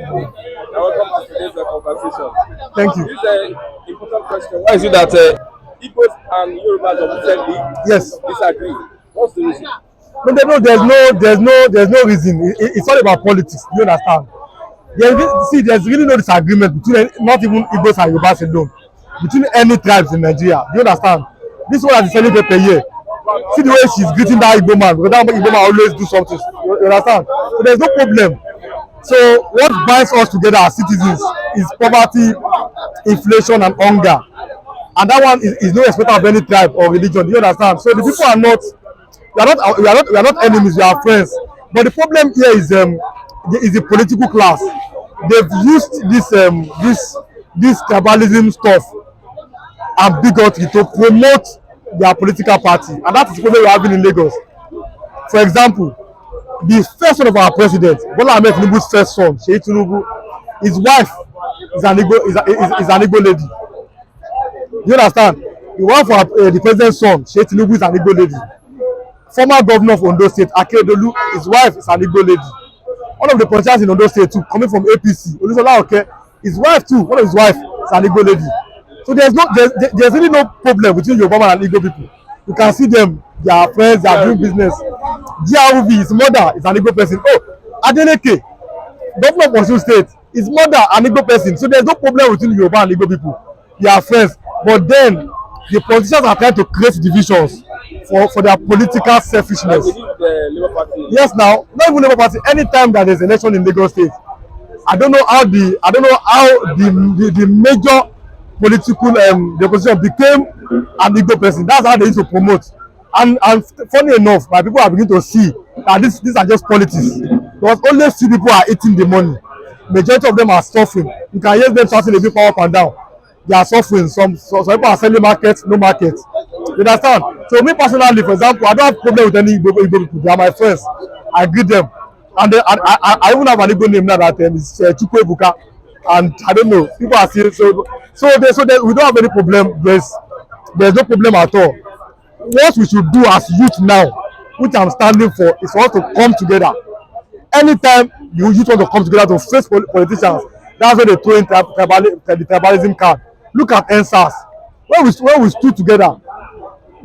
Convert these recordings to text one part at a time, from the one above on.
Welcome to today's conversation. Thank you. This is an important question. Why is it that Igbos and Yorubas of recently Yes. disagree? What's the reason? No, there's no reason. It's all about politics. You understand? There's really no disagreement between not even Igbos and Yorubas alone, between any tribes in Nigeria. Do you understand? This one is selling paper here. See the way she's greeting that Igbo man, because that Igbo man always do something. You understand? So there's no problem. So what binds us together as citizens is poverty, inflation, and hunger. And that one is no respect of any tribe or religion. Do you understand? So the people are not, we are not enemies. We are friends. But the problem here is the political class. They've used this tribalism stuff and bigotry to promote their political party, and that is the problem we are having in Lagos. For example, the first son of our president, Bola Ahmed Tinubu's first son, Seyi Tinubu, his wife is an Igbo lady. You understand? The wife of the president's son, Seyi Tinubu, is an Igbo lady. Former governor of Ondo State, Akeredolu, his wife is an Igbo lady. One of the politicians in Ondo State too, coming from APC, Olusola Oke, his wife too, one of his wife is an Igbo lady. So there's really no problem between Yoruba and Igbo people. You can see them, they are friends, they are doing business. GRV, his mother is an Igbo person. Oh, Adeleke, governor of Osun State, his mother an Igbo person. So there's no problem between Yoruba and Igbo people. They are friends. But then the politicians are trying to create divisions for their political selfishness. Yes, now, not even Labour Party. Anytime that there's election in Lagos State, I don't know how the major political the opposition became an Igbo person. That's how they used to promote. And funny enough, my people are beginning to see that these are just politics. Because only few people are eating the money. Majority of them are suffering. You can hear them shouting a bit up and down. They are suffering. Some people are selling markets, no markets. You understand? So me personally, for example, I don't have problem with any Igbo people. They are my friends. I greet them. And I even have an Igbo name now that is Chukwu Ebuka. And I don't know, people are still so we don't have any problem. There's no problem at all. What we should do as youth now, which I'm standing for, is for us to come together. Anytime the youth want to come together to face politicians, that's when they throw in the tribalism card. Look at NSAS. When we stood together,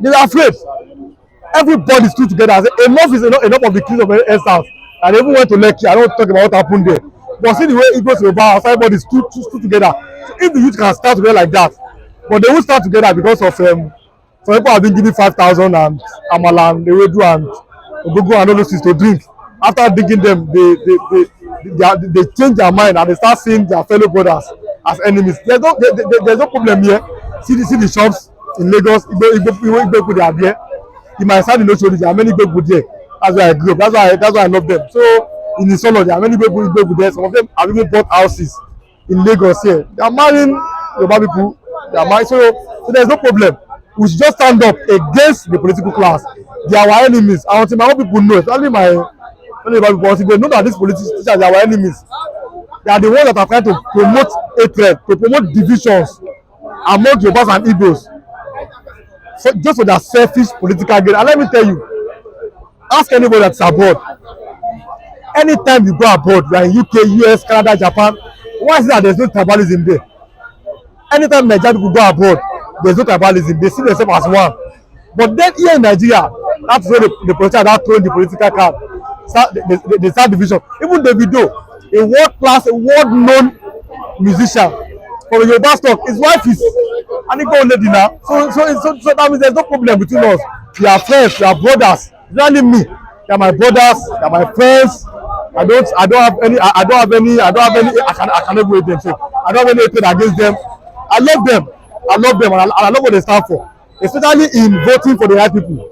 they were afraid. Everybody stood together and said enough is enough of the killing of NSAS. And they even went to Lekki. I don't talk about what happened there. But see the way it goes to about everybody stood together. So if the youth can start together like that, but they will start together because of some people have been giving 5,000 and Amala and Ewedu and Ogogo and all those things to drink. After digging them, they change their mind and they start seeing their fellow brothers as enemies. There's no problem here. See the shops in Lagos. Igbo people they are there. In my side in Oshodi, there are many Igbo people there. That's why I grew up. That's why I love them. So in the solo, there are many people there. Some of them have even bought houses in Lagos here. They are marrying Yoruba people. They are married. So there's no problem. We should just stand up against the political class. They are our enemies. I want my own people know, especially my Yoruba people, until they know that these politicians are our enemies. They are the ones that are trying to promote hatred, to promote divisions among Yorubas and Igbos. So just for their selfish political gain. And let me tell you, ask anybody that's abroad. Anytime you go abroad, you are in UK, US, Canada, Japan, why is it that there's no tribalism there? Anytime Nigerian people go abroad, there's no tribalism. They see themselves as one. But then here in Nigeria, that's where the politicians are throwing the political card. They start division. Even Davido, a world-class, a world-known musician from the Yoruba stock, his wife is an Igbo lady now. So that means there's no problem between us. We are friends, we are brothers. It's not only me. They are my brothers, they are my friends. I don't have any. I cannot wait them. So I don't have any hatred against them. I love them, and I love what they stand for. Especially in voting for the right people.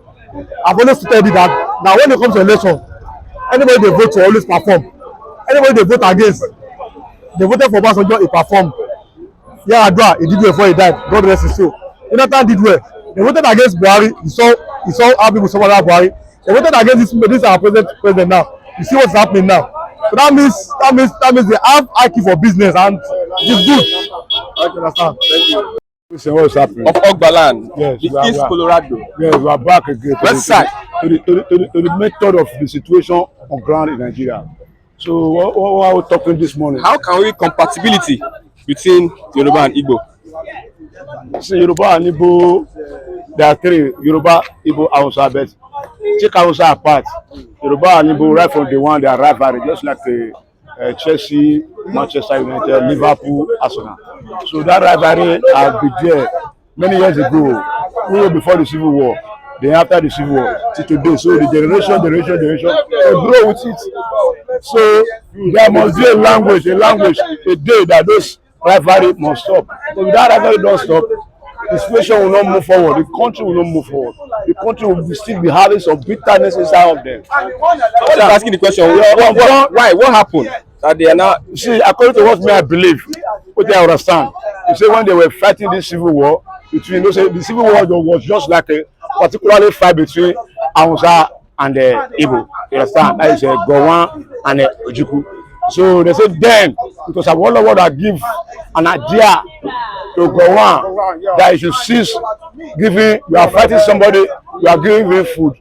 I've always stated that now when it comes to election, anybody they vote to always perform. Anybody they vote against, they voted for Obasanjo, he performed. Yeah, Adua, he did well before he died. God rest his soul. Jonathan did well. They voted against Buhari. He saw how people support Buhari. They voted against this our president now. You see what's happening now. So that means they have IQ for business and it's good. I understand. Thank you. What's happening? Of Ogbaland, yes, the East Colorado. Yes, we are back again West side. to the method of the situation on ground in Nigeria. So what are we talking this morning? How can we compatibility between Yoruba and Igbo? See, Yoruba and Igbo, there are three: Yoruba, Igbo, Hausa. But take Hausa apart. Yoruba and Igbo, right from the one, they are rivalry, just like Chelsea, Manchester United, Liverpool, Arsenal. So that rivalry has been there many years ago, even before the Civil War. Then after the Civil War till today. So the generation, they grow with it. So there must be a language, a day that those rivalry must stop. So if that rivalry don't stop, the situation will not move forward. The country will not move forward. The country will still be having some bitterness inside of them. What is asking the question? Why? What happened? That they are now. See, according to what me I believe, what I understand, you say when they were fighting this civil war between, you know, the civil war was just like a particularly fight between Hausa and Igbo. You understand? That is Gowan and Ojukwu. So they said then, because I want to give an idea to Gowan that you should cease giving, you are fighting somebody, you are giving him food.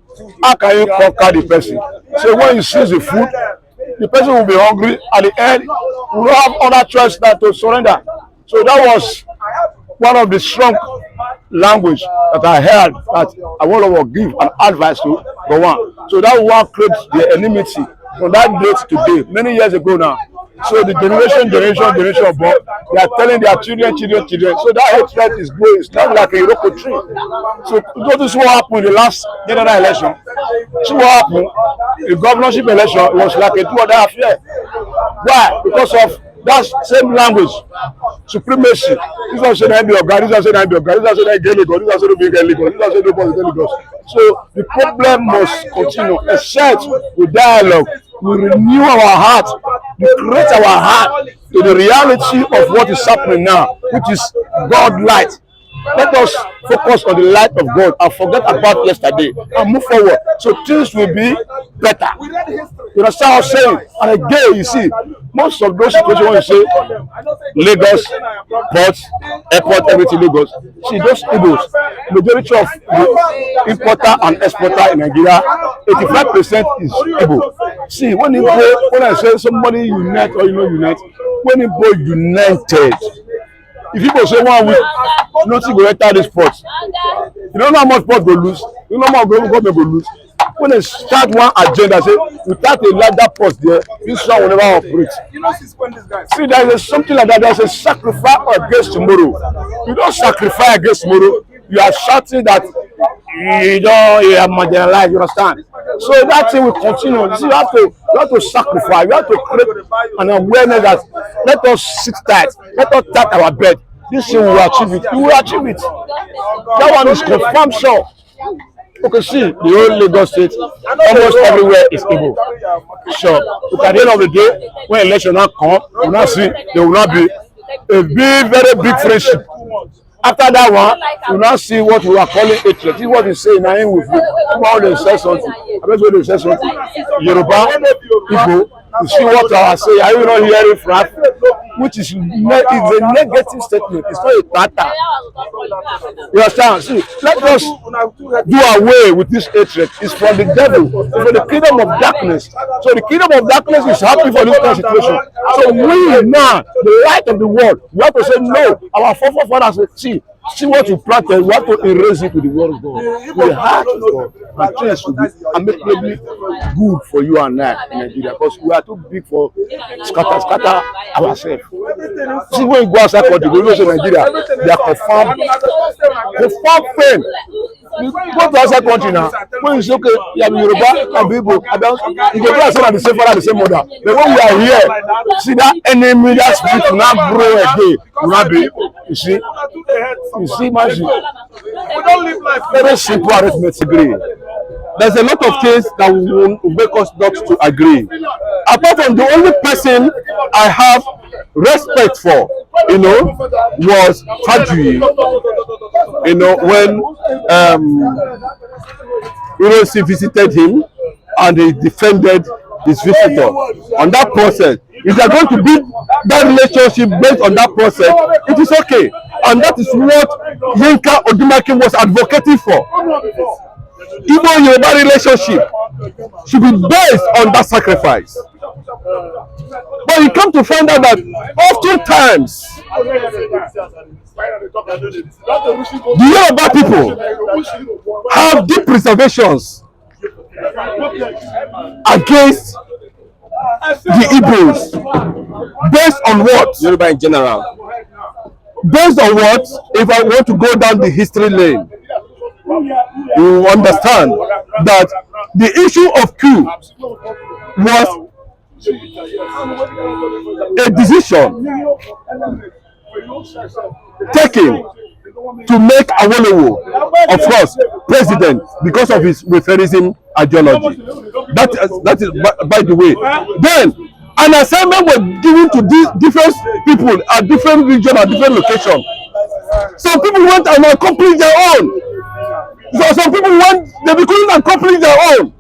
How can you conquer the person? So when you seize the food, the person will be hungry. At the end, will not have other choice than to surrender. So that was one of the strong language that I heard that I want to give an advice to Gowan. So that one creates the enmity from that date to today, many years ago now. So the generation of born, they are telling their children. So that hatred is growing. It's not like a Iroko tree. So this is what happened in the last general election. See what happened? The governorship election was like a two-other affair. Why? Because of that same language, supremacy. This one say that be Oga, this one say that be Oga, this one say that get Lagos, this one say that be get Lagos, this one say nobody get Lagos. So the problem must continue, except with dialogue. We renew our heart, we create our heart to the reality of what is happening now, which is God light. Let us focus on the light of God and forget about yesterday and move forward. So things will be better. You understand what I'm saying? And again, you see, most of those situations when you say Lagos, port, airport, everything Lagos. See, those Igbos, majority of the importer and exporter in Nigeria, 85% is Igbo. See, when I say somebody unite or unite, when Igbo united, if people say 1 week, nothing go enter this port. You don't know how much port go lose. You don't know how much government go lose. When they start one agenda, say without a larger port there, this one will never operate. See, there is something like that. There's a sacrifice against tomorrow. You don't sacrifice against tomorrow. You are shouting that you are marginalized. You understand? So that thing will continue. You see, you have to sacrifice. You have to create an awareness that let us sit tight. Let us tap our bed. This thing will achieve it. We will achieve it. That one is confirmed. So, okay, see, the whole Lagos state, almost everywhere is Igbo. Sure. But at the end of the day, when election now come, you now see there will not be a very big friendship. After that one, you now see what we are calling hatred. See what you say now in with you. How they say something. I bet when they say something. Yoruba, Igbo, you see what I say. Are you not hearing from? Which is a negative statement. It's not a tata. You understand? See, let us do away with this hatred. It's from the devil. It's from the kingdom of darkness. So the kingdom of darkness is happy for this kind of situation. So we now, the light of the world, we have to say no. Our forefathers say, see what you planted, we have to erase it with the word of God. The heart of God. And things to be amicably good for you and I in Nigeria, because we are too big for scatter ourselves. See, when you go outside country, go to Nigeria, they are confirmed pain. You go to outside country now, when you say, okay, you have Yoruba and Igbo, you go to outside and the same father, the same mother. But when we are here, see that enemy, that spirit will not grow again. Will not be, you see, imagine. Very simple arithmetic. There's a lot of things that will make us not to agree. Apart from the only person I have respect for, was Fajui. When Hiroshi visited him and he defended his visitor on that process. If they are going to build that relationship based on that process, it is okay. And that is what Yinka Odumake was advocating for. Igbo Yoruba relationship should be based on that sacrifice. But you come to find out that oftentimes the Yoruba people have deep reservations against the Igbos based on what? Yoruba in general. Based on what? If I want to go down the history lane, you understand that the issue of Q was a decision taken to make Awolowo, of course, president because of his referencing ideology. That is by the way. Then an assignment was given to these different people at different region at different location. Some people went and accomplished their own. So some people went, they couldn't accomplish their own.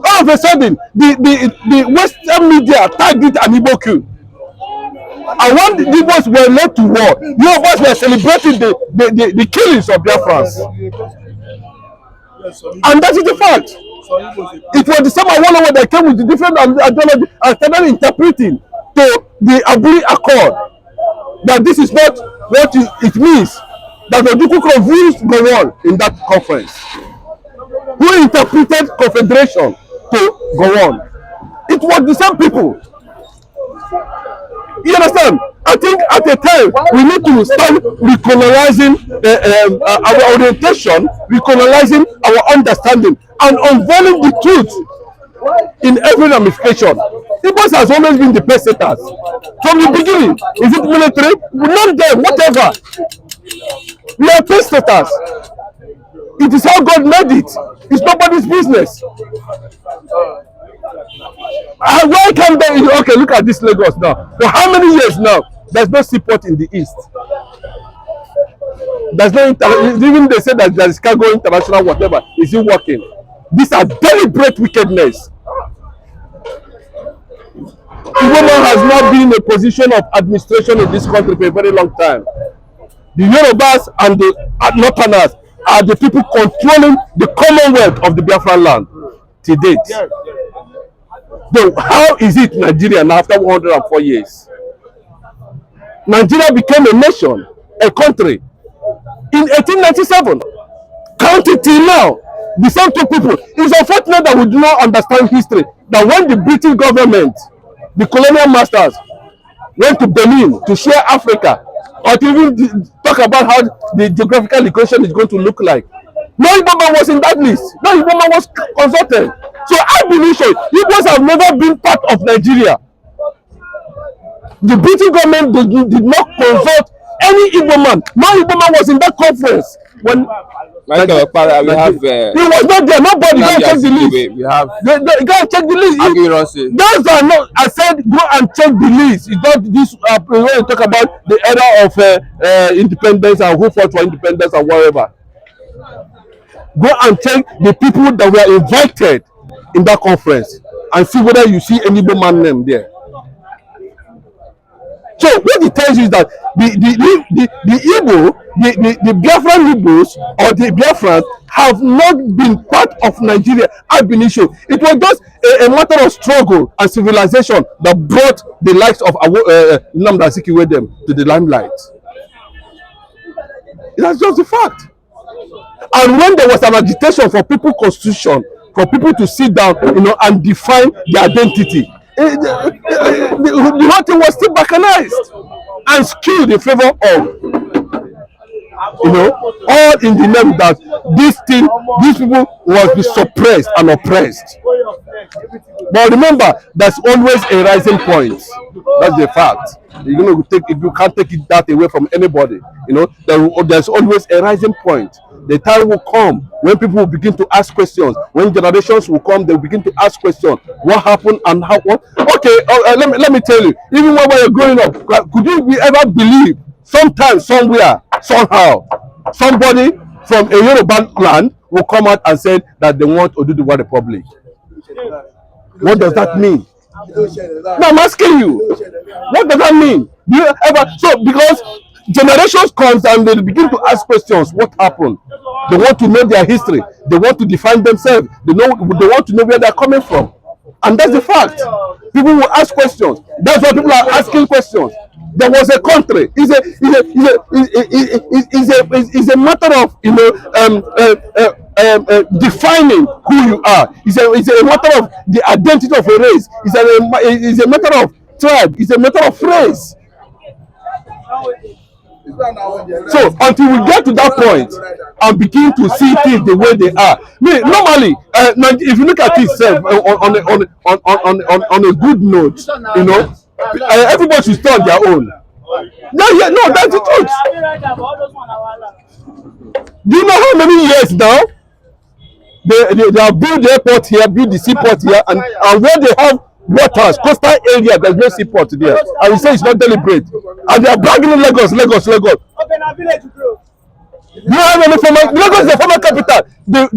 All of a sudden, the Western media tagged it an Igbo coup. And when the Igbos were led to war, the Igbos were celebrating the killings of Biafrans. And that is the fact. It was the same Awolowo that came with the different ideology and started interpreting to the Aburi Accord that this is not what it means. That the Duku confused Gowon in that conference. Who interpreted confederation to Gowon? It was the same people. You understand? I think at a time we need to start recolonizing our orientation, recolonizing our understanding, and unveiling the truth in every ramification. Igbos has always been the pesetters. From the beginning, is it military? Not them, whatever. We are pesetters. It is how God made it. It's nobody's business. Why can't they? Okay, look at this Lagos now. For how many years now? There's no seaport in the east. There's no even they say that there is cargo international whatever. Is it working? These are deliberate wickedness. Igbo man has not been in a position of administration in this country for a very long time. The Yorubas and the Northerners are the people controlling the commonwealth of the Biafran land to date. So how is it Nigeria now after 104 years? Nigeria became a nation, a country, in 1897. Count it till now. The same two people. It's unfortunate that we do not understand history. That when the British government, the colonial masters, went to Benin to share Africa, or to even talk about how the geographical equation is going to look like, no Igbo man was in that list. No Igbo man was consulted. So I believe so. Igbos have never been part of Nigeria. The British government did not consult any Igbo man. No Igbo man was in that conference. When we have he was not there. Nobody go and check the list. we have Go and check the list. Those are not. I said go and check the list. It's not this. When you talk about the era of independence and who fought for independence and whatever. Go and check the people that were invited in that conference and see whether you see any Igbo man name there. So what it tells you is that the Igbo, the Biafran Igbos or the Biafrans have not been part of Nigeria ab initio. It was just a matter of struggle and civilization that brought the likes of Nnamdi Azikiwe them to the limelight. That's just the fact. And when there was an agitation for people constitution, for people to sit down, and define their identity, the whole thing was still balkanized and skewed in favor of, all in the name that these people must be suppressed and oppressed. But remember, there's always a rising point. That's the fact. You can't take it that away from anybody. There's always a rising point. The time will come when people will begin to ask questions. When generations will come, they will begin to ask questions. What happened and how? What? Okay, let me tell you. Even when we were growing up, could you ever believe? Sometime, somewhere, somehow, somebody from a Yoruba land will come out and say that they want Oduduwa Republic. What does that mean? No, I'm asking you. What does that mean? Do you ever? So because generations comes and they begin to ask questions. What happened? They want to know their history. They want to define themselves. They want to know where they're coming from. And that's the fact. People will ask questions. That's why people are asking questions. There was a country. It's a matter of defining who you are. It's a matter of the identity of a race. It's a matter of tribe. It's a matter of race. So until we get to that point and begin to see things the way they are, normally, if you look at it on a good note, everybody should stay on their own. No, that's the truth. Do you know how many years now they have built the airport here, built the seaport here, and where they have waters, coastal area, there's no seaport there, and you say it's not deliberate, and they are bragging in Lagos. Do you have any former? Lagos is the former capital. The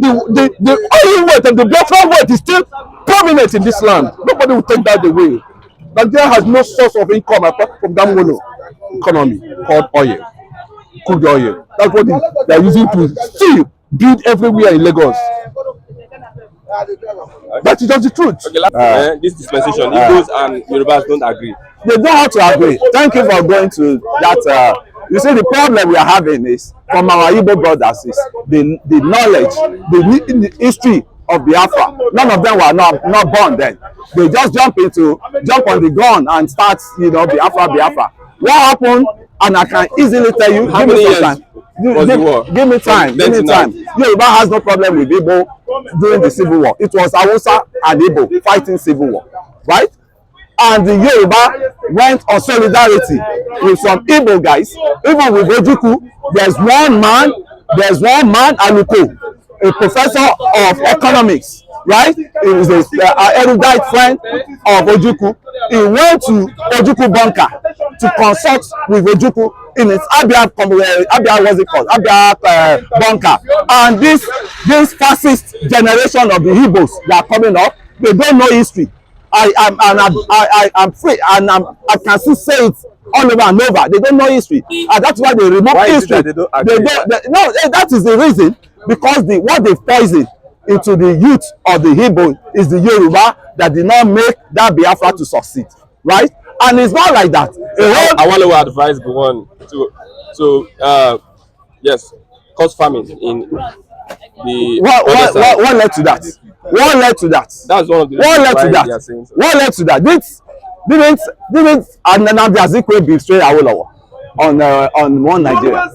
oil wealth and the Biafran wealth is still prominent in this land. Nobody will take that away. Nigeria has no source of income apart from that mono economy called oil, crude oil. That's what they are using to still build everywhere in Lagos. That is just the truth. Okay, this dispensation, Igbos and Yorubas don't agree. They don't have to agree. Thank you for going to that. You see, the problem we are having is from our Igbo brothers is the knowledge, the history of Biafra. None of them were not born then. They just jump on the gun and start, Biafra. What happened? And I can easily tell you. How many years was the war? Give me time. Yoruba has no problem with Igbo during the civil war. It was Hausa and Igbo fighting civil war, right? And the Yoruba went on solidarity with some Igbo guys. Even with Ojukwu, there's one man, Aluko, a professor of economics, right? He is an erudite friend of Ojukwu. He went to Ojukwu bunker to consult with Ojukwu in his Abia bunker. And this fascist generation of the Igbos that are coming up, they don't know history. I'm free, and I can still say it all over and over. They don't know history, and that's why they remove history. They don't that is the reason, because what they poison into the youth of the Igbo is the Yoruba that did not make that Biafra to succeed, right? And it's not like that. I want to advise the one to cause famine in the what led to that? What led to that? That's one of the what led to that? What led to that? Didn't Nnamdi Azikiwe betray Awolowo on one Nigeria?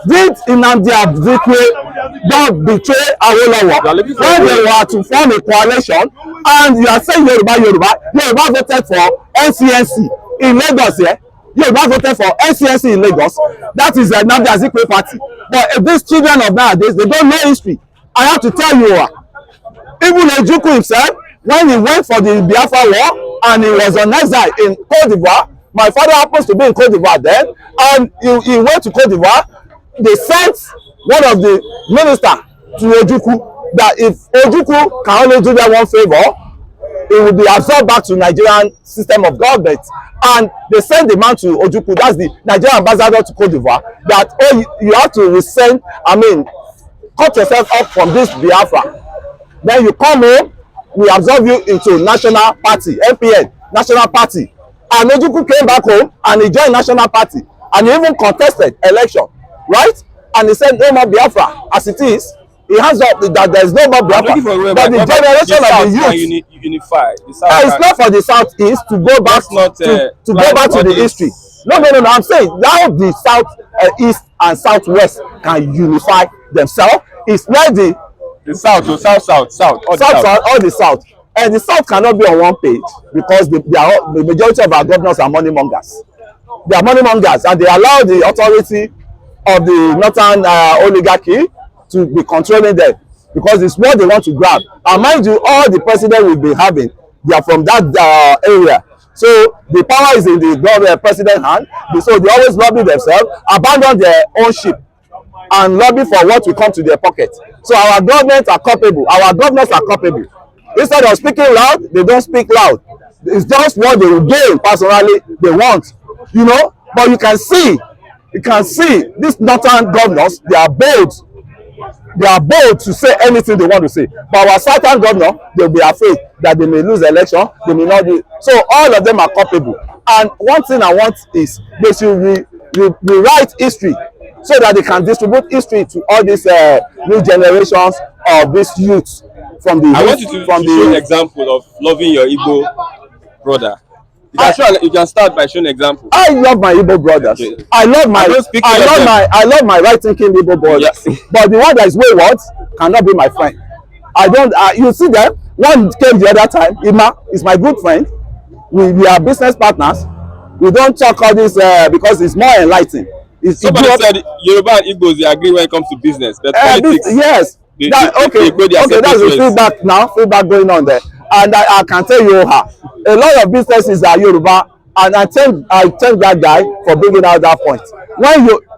Did Nnamdi Azikiwe not betray Awolowo when they were to form a coalition? And you are saying Yoruba voted for NCNC in Lagos here. Yoruba voted for NCNC in Lagos. That is Nnamdi Azikiwe party. But these children of nowadays, they don't know history. I have to tell you, even Ojukwu himself, when he went for the Biafra war and he was on exile in Cote d'Ivoire, my father happens to be in Cote d'Ivoire then, and he went to Cote d'Ivoire. They sent one of the ministers to Ojukwu that if Ojukwu can only do them one favor, it will be absorbed back to Nigerian system of government. And they sent the man to Ojukwu, that's the Nigerian ambassador to Cote d'Ivoire, that you have to resend, cut yourself up from this Biafra. Then you come home, we absorb you into National Party, NPN, National Party. And Ojukwu came back home and he joined National Party. And he even contested election, right? And he said, no more Biafra. As it is, he has up that there is no more Biafra. But the generation of the youth, unify. It's not for the Southeast to go back to go back to the history. No. I'm saying now the South East and Southwest can unify themselves. It's not the South, all the South. And the South cannot be on one page because the majority of our governors are money mongers. They are money mongers, and they allow the authority of the northern oligarchy to be controlling them because it's what they want to grab. And mind you, all the presidents we've been having, they are from that area. So the power is in the president's hand. So they always lobby themselves, abandon their own ship, and lobby for what will come to their pocket. So our governments are culpable. Our governors are culpable. Instead of speaking loud, they don't speak loud. It's just what they will gain personally they want, But you can see these northern governors, they are bold. they are bold to say anything they want to say. But our southern governor, they'll be afraid that they may lose election, they may not do. So all of them are culpable. And one thing I want is they should rewrite history so that they can distribute history to all these new generations of these youths from the. I want you to show an example of loving your Igbo brother. You can start by showing an example. I love my Igbo brothers. Okay. I love my right-thinking Igbo brothers. Yes. But the one that is wayward cannot be my friend. I don't. You see them. One came the other time. Ima is my good friend. We are business partners. We don't talk all this because it's more enlightening. Somebody said Yoruba and Igbos they agree when it comes to business. But politics. Yes. Okay, that's the feedback now. Feedback going on there. And I can tell you, a lot of businesses are Yoruba, and I thank that guy for bringing out that point.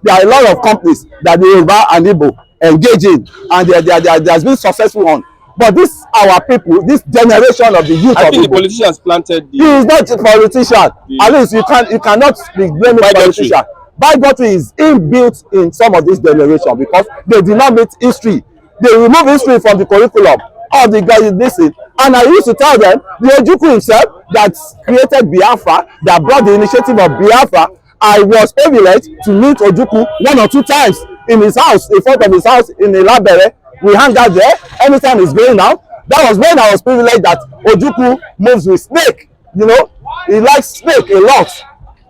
There are a lot of companies that the Yoruba and Igbo engage in, and they has been successful on. But this our people, this generation of the youth I of think Igbo, the politicians planted. He is not a politician. At least you cannot be blaming politician. Bigotry is inbuilt in some of this generation because they did not meet history. They remove history from the curriculum of the guys listen. And I used to tell them the Ojukwu himself that created Biafra, that brought the initiative of Biafra. I was privileged to meet Ojukwu 1 or 2 times in his house, in front of his house in Ilabere. We hang out there anytime he's going out. That was when I was privileged that Ojukwu moves with snake. You know, he likes snake a lot.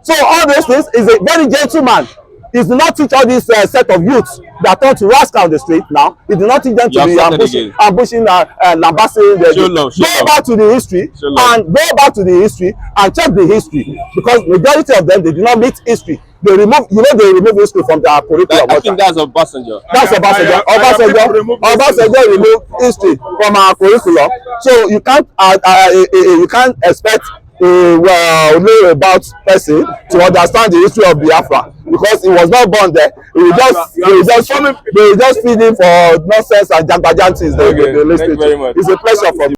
So all those things is a very gentleman. He did not teach all these set of youths that turn to rascal on the street now. He did not teach them to be ambushing lambasting. Go back to the history and check the history, because majority of them they did not meet history. They remove history from their curriculum. I think that's Obasanjo. That's Obasanjo. Obasanjo removed history from our curriculum. So you can't expect know about person to understand the history of Biafra, because he was not born there. They will just feed him for nonsense and jagbajantis. Thank you very much. It's a pleasure for me.